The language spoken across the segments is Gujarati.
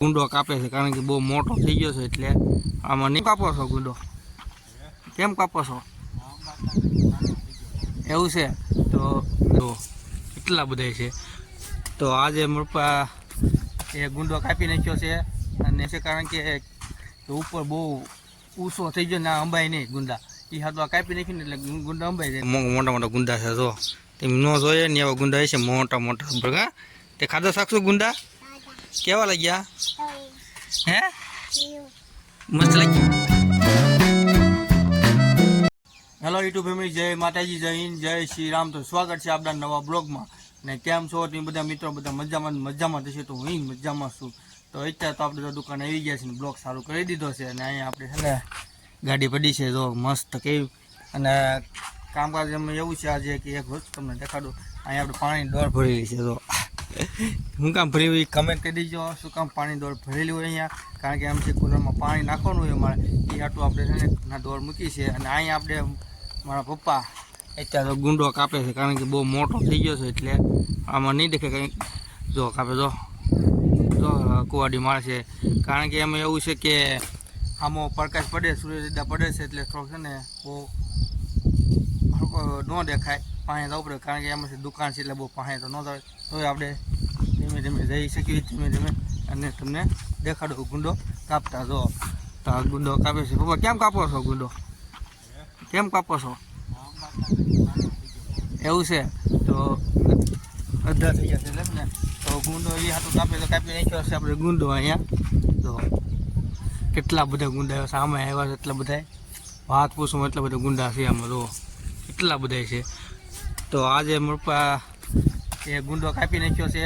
ગુંડો કાપે છે કારણ કે બહુ મોટો થઈ ગયો છે એટલે આમાં નહીં કાપો છો ગુંડો? કેમ કાપો છો? એવું છે તો કેટલા બધા છે તો આજે મરપા એ ગુંડો કાપી નાખ્યો છે અને છે કારણ કે ઉપર બહુ ઊંચો થઈ ગયો ને અંબાઈ નહીં ગુંડા એ હાથ કાપી નાખીને એટલે ગુંડા અંબાઈ જાય. મોટા મોટા ગુંડા છે જો તમે ન જોઈએ ને એવા ગુંડા છે મોટા મોટા બગા. તે ખાધા શાકશું ગુંડા કેવા લાગ્યા? હે મસ્ત લાગ્યું. હેલો યુટ્યુબ ફેમિલી, જય માતાજી, જય હિન્દ, જય શ્રી રામ. તો સ્વાગત છે આપણા નવા બ્લોગમાં. ને કેમ છો તમે બધા મિત્રો? બધા મજામાં થશે તો હું મજામાં છું. તો અત્યારે તો આપણે દુકાને આવી ગયા છે ને બ્લોગ ચાલુ કરી દીધો છે અને અહીંયા આપણે છે ને ગાડી પડી છે જો મસ્ત કેવી. અને કામકાજ એમાં એવું છે આજે કે એક વસ્તુ તમને દેખાડું. અહીંયા આપણે પાણી દોર ભરેલી છે જો શું કામ ભરેલી કમેન્ટ કરી દેજો શું કામ પાણી દોર ભરેલી હોય અહીંયા. કારણ કે આમ છે કુલરમાં પાણી નાખવાનું હોય અમારે એ આટલું આપણે છે ને ના દોર મૂકી છે. અને અહીંયા આપણે મારા પપ્પા અત્યારે તો ગુંડો કાપે છે કારણ કે બહુ મોટો થઈ ગયો છે એટલે આમાં નહીં દેખે કંઈક. જો કાપે જો કુવાડી મારે છે કારણ કે એમાં એવું છે કે આમાં પ્રકાશ પડે સૂર્યદાદા પડે છે એટલે થોડોક છે ને બહુ ન દેખાય પાણી તો ઉપડે કારણ કે એમાં દુકાન છે એટલે બહુ પાણી તો ન થાય. તો આપણે ધીમે ધીમે જઈ શકીએ ધીમે ધીમે અને તમને દેખાડો ગુંડો કાપતા જો. તો આ ગુંડો કાપે છે. પપ્પા કેમ કાપો છો ગુંડો? કેમ કાપો છો? એવું છે તો અડધા થઈ જશે ને તો ગુંડો એ હાથું કાપી નાખ્યો છે આપણે ગુંડો. અહીંયા તો કેટલા બધા ગુંડા સામે આવ્યા છે એટલા બધા વાત પૂછું એટલા બધા ગુંડા છે આમાં જો કેટલા બધા છે. તો આજે મરપા એ ગુંડો કાપી નાખ્યો છે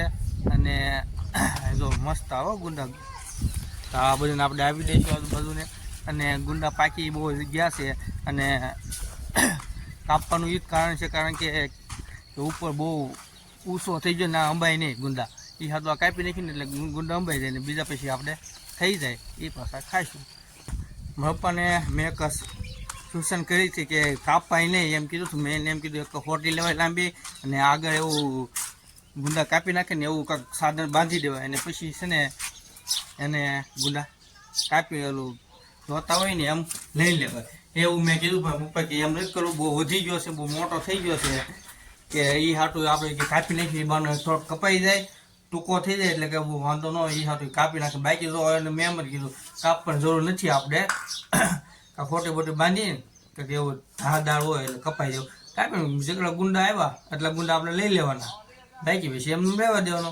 અને જો મસ્ત આવો ગુંડા. તો આ બધાને આપણે આપી દઈશું આજુબાજુને. અને ગુંડા પાકી બહુ ગયા છે અને કાપવાનું એ જ કારણ છે કારણ કે ઉપર બહુ ઊંચો થઈ ગયો ના અંબાઈ નહીં ગુંડા એ હાથ કાપી નાખીને એટલે ગુંડા અંબાઈ જાય ને બીજા પછી આપણે થઈ જાય એ પાછા ખાઈશું. પપ્પાને મેં એક સૂચન કરી હતી કે કાપાય નહીં એમ કીધું હતું. મેં એમ કીધું એક હોટી લેવાય લાંબી અને આગળ એવું ગુંડા કાપી નાખે ને એવું કાંઈક સાધન બાંધી દેવાય અને પછી છે ને એને ગુંડા કાપી ઓલું જોતા હોય ને એમ લઈ લેવાય એવું મેં કીધું. પણ પપ્પા કે એમ નથી કરવું બહુ વધી ગયો છે બહુ મોટો થઈ ગયો છે કે એ હાટું આપણે કે કાપી નાખી બાનો થોડોક કપાઈ જાય ટૂંકો થઈ જાય એટલે કે બહુ વાંધો ન હોય એ હાટું કાપી નાખે. બાકી જો એને મેં એમ જ કીધું કાપવાની જરૂર નથી આપણે ખોટી બોટી બાંધીને કે એવું ધારદાર હોય એટલે કપાઈ જવું કાપી જેટલા ગુંડા આવ્યા એટલા ગુંડા આપણે લઈ લેવાના બાકી પછી એમને રહેવા દેવાનો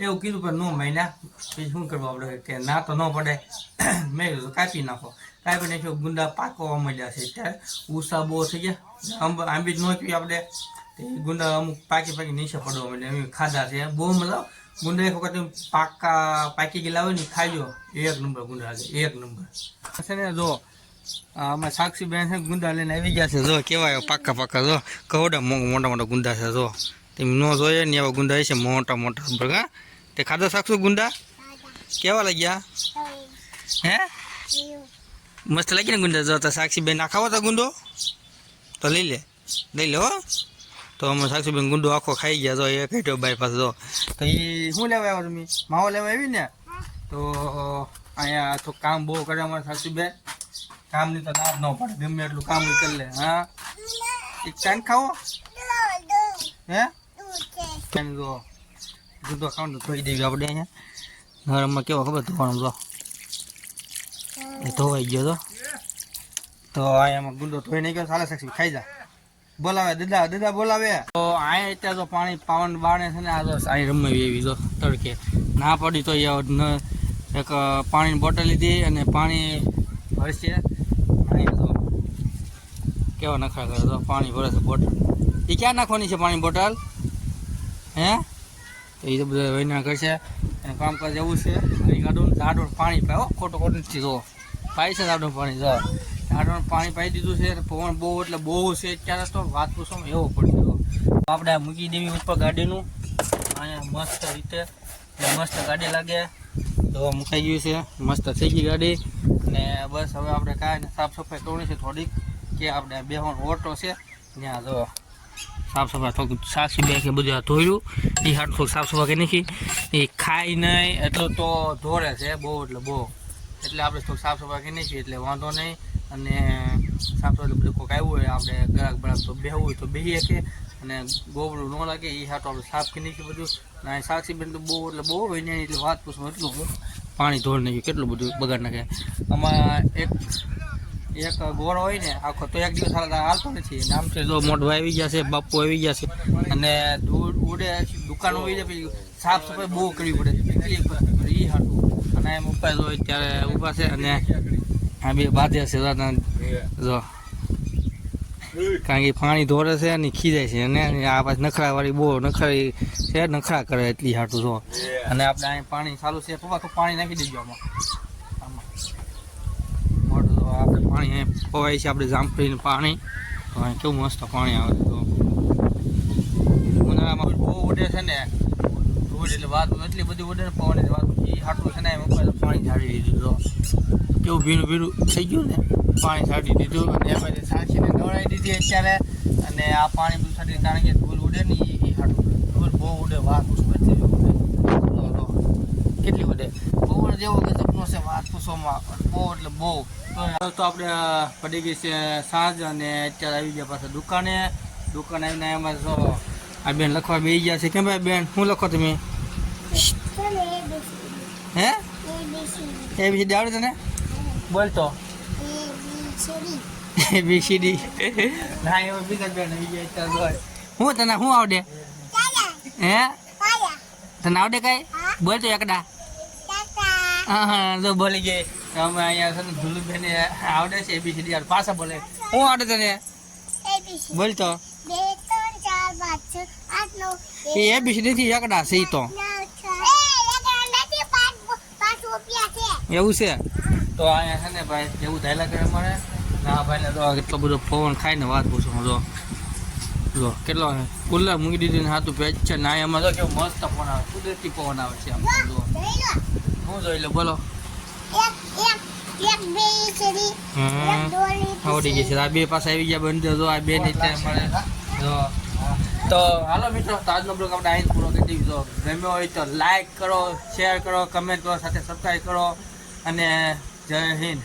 એવું કીધું. પણ ન મહિના પછી શું કરવું આપણે કે ના તો ન પડે મેં કીધું કાપી નાખો. કાપી નાખ્યો ગુંડા પાકવા માંડ્યા છે ત્યારે ઉષા બહુ થઈ ગયા આંબી જ ન પી આપણે ગુંડા અમુક પાકી નીચે પડવા માંડ્યા એમ ખાધા છે બહુ મતલબ ગુંડા એક વખત પાકી ગયેલા હોય ને ખાઈજો એક નંબર ગુંડા છે એક નંબર છે ને. જો અમે સાક્ષી બેન છે ગુંડા લઈને આવી ગયા છે જો કેવાય પાકા જો કવડા મોટા મોટા ગુંડા છે જો તમે ન જોઈએ ને એવા ગુંડા છે મોટા મોટા બગા. તે ખાધા શાકશું ગુંડા કેવા લાગ્યા? હે મસ્ત લાગી ને ગુંડા. જો તો સાક્ષી બેન આ ખાવો તો ગુંડો તો લઈ લે હો. તો અમે સાક્ષીબેન ગુંડો આખો ખાઈ ગયા જો એ કાઢ્યો બાયપાસ જો. તો એ શું લેવા આવ્યો તમે? માવો લેવા આવી ને? તો અહીંયા તો કામ બહુ કરે અમારે સાક્ષીબેન. કામની તો ના જ ન પડે ગમે એટલું કામ કરી લે. હા એક ચાંદ ખાવો હે જો ગુંડો ખાવાનું ધોઈ દેવી આપણે અહીંયા ઘરમાં કેવો ખબર ધોવાનું જો એ ધોવાઈ ગયો તો અહીંયા ગુંડો ધોઈ નહીં ગયો સારા સાક્ષી ખાઈ જાય. બોલાવે દાદા બોલાવે. તો અહીંયા અત્યારે તો પાણી પાવન બાણે છે ને આ તો અહીં રમાવી એવી જો તડકે ના પડી તો એક પાણીની બોટલ લીધી અને પાણી ભરશે. અહીંયા તો કેવા નખરા કરે તો પાણી ભરે છે બોટલ. એ ક્યાં નાખવાની છે પાણી બોટલ? હે તો એ તો બધા વૈના કરશે અને કામકાજ એવું છે. ઝાડોળ પાણી પાય ખોટું નથી જો પાય છે ઝાડોળ પાણી જો ઝાડોળ પાણી પાઈ દીધું છે. પવન બહુ એટલે બહુ છે અત્યારે તો વાત પૂછો એવો પડશે. તો આપણે મૂકી દેવી ઉપર ગાડીનું અહીંયા મસ્ત રીતે મસ્ત ગાડી લાગે તો મુકાઈ ગયું છે મસ્ત થઈ ગઈ ગાડી. અને બસ હવે આપણે કાંઈ સાફ સફાઈ કરવાની છે થોડીક કે આપણે બેહવાનો ઓટો છે ત્યાં જો સાફ સફાઈ થોડુંક સાસી બે કે બધું ધોયું એ હાટ થોડુંક સાફ સફાઈ કરી નાખી. એ ખાઈ નહીં એટલો તો ધોરે છે બહુ એટલે બહુ, એટલે આપણે થોડુંક સાફ સફાઈ કરી નાખીએ એટલે વાંધો નહીં. અને સાફ સફાઈ બધું કોઈક આવ્યું હોય આપણે ગ્રાહક બરાબર તો બેહવું હોય તો બેસી શકે અને ગોબરું ન લાગે એ હાટો આપણે સાફ કરી નાખીએ બધું. અને સાક્ષી બેન તો બહુ એટલે બહુ હોય ને એટલે વાત પૂછવું એટલું પાણી ધોઈ નાખ્યું કેટલું બધું બગાડ નાખે. આમાં એક ગોળો હોય ને આખો તો એક દિવસ હાલતો નથી. નામ છે જો મોઢું આવી ગયા છે, બાપુ આવી ગયા છે અને ઉડે દુકાનો આવી જાય પછી સાફ સફાઈ બહુ કરવી પડે એ હાટું. અને એમ ઉપર જો અત્યારે ઊભા છે અને આ બે બાધે છે જો કારણ કે પાણી ધોરે છે અને ખીજાય છે અને આ પાછી નખરાવાળી બહુ નખરી છે, નખરા કરે એટલી હાટું જો. અને આપણે અહીં પાણી ચાલુ છે, પપ્પા તો પાણી નાખી દેજો આમાં મોટું આપણે પાણી અહીં પવાય છે આપણે જામફળીનું પાણી. તો અહીં કેવું મસ્ત પાણી આવે છે. તો ઉનાળામાં બહુ ઉડે છે ને ધૂળ એટલે વાત એટલી બધી ઉડે ને પવન વાત એ હાટું છે ને એમ પાણી ઝાડી દીધું તો કેવું ભીનું ભીનું થઈ ગયું ને પાણી છાંટી દીધું. અને એ પછી સાક્ષીને દોડાવી દીધી અત્યારે. અને આ પાણી બધું છાંટી કારણ કે ધૂળ ઉડે ને એ હાટું ધૂળ બહુ ઉડે વાત કેટલી ઉડે કેટલી ઉડે બહુ જેવો કે સપનો છે વાત પૂછવામાં બહુ એટલે બહુ. તો આપણે પડી ગઈ છે સાંજ અને અત્યારે આવી ગયા પાછા દુકાને આવીને એમાં જો આ બેન લખવા બેસી ગયા છે. કેમ ભાઈ બેન શું લખો તમે? હે ABCD આવડે તને? બોલ તો ABCD ના એમાં બીજા બેન હું તને શું આવડે? હે તને આવડે કઈ? બોલ તો એકડા. હા જો બોલી ગઈ. અમે અહીંયા છે ને ધુલુબેન આવડે છે ABCD પાછા બોલે. શું આવડે તને? બોલ તો એ ABCD થી એકડા છે તો એવું છે. તો અહીંયા છે ને ભાઈ એવું થયેલા કરે મળે ના ભાઈને તો કેટલો બધો પવન ખાઈને વાત પૂછો જો કેટલો કુલર મૂકી દીધી ને હાથું પેચ છે ને એમાં તો કેવું મસ્ત પવન આવે કુદરતી પવન આવે છે આમ જો હું જોઈ લો બોલો આવડી ગઈ છે આ બે પાસે આવી ગયા બંધ જો આ બે ને મળે જો. તો હાલો મિત્રો આજનો બ્લોગ આપણે અહીં પૂરો કરી દઈએ. જો ગમ્યો હોય તો લાઈક કરો, શેર કરો, કમેન્ટ કરો, સાથે સબસ્ક્રાઈબ કરો અને જય હિન્દ.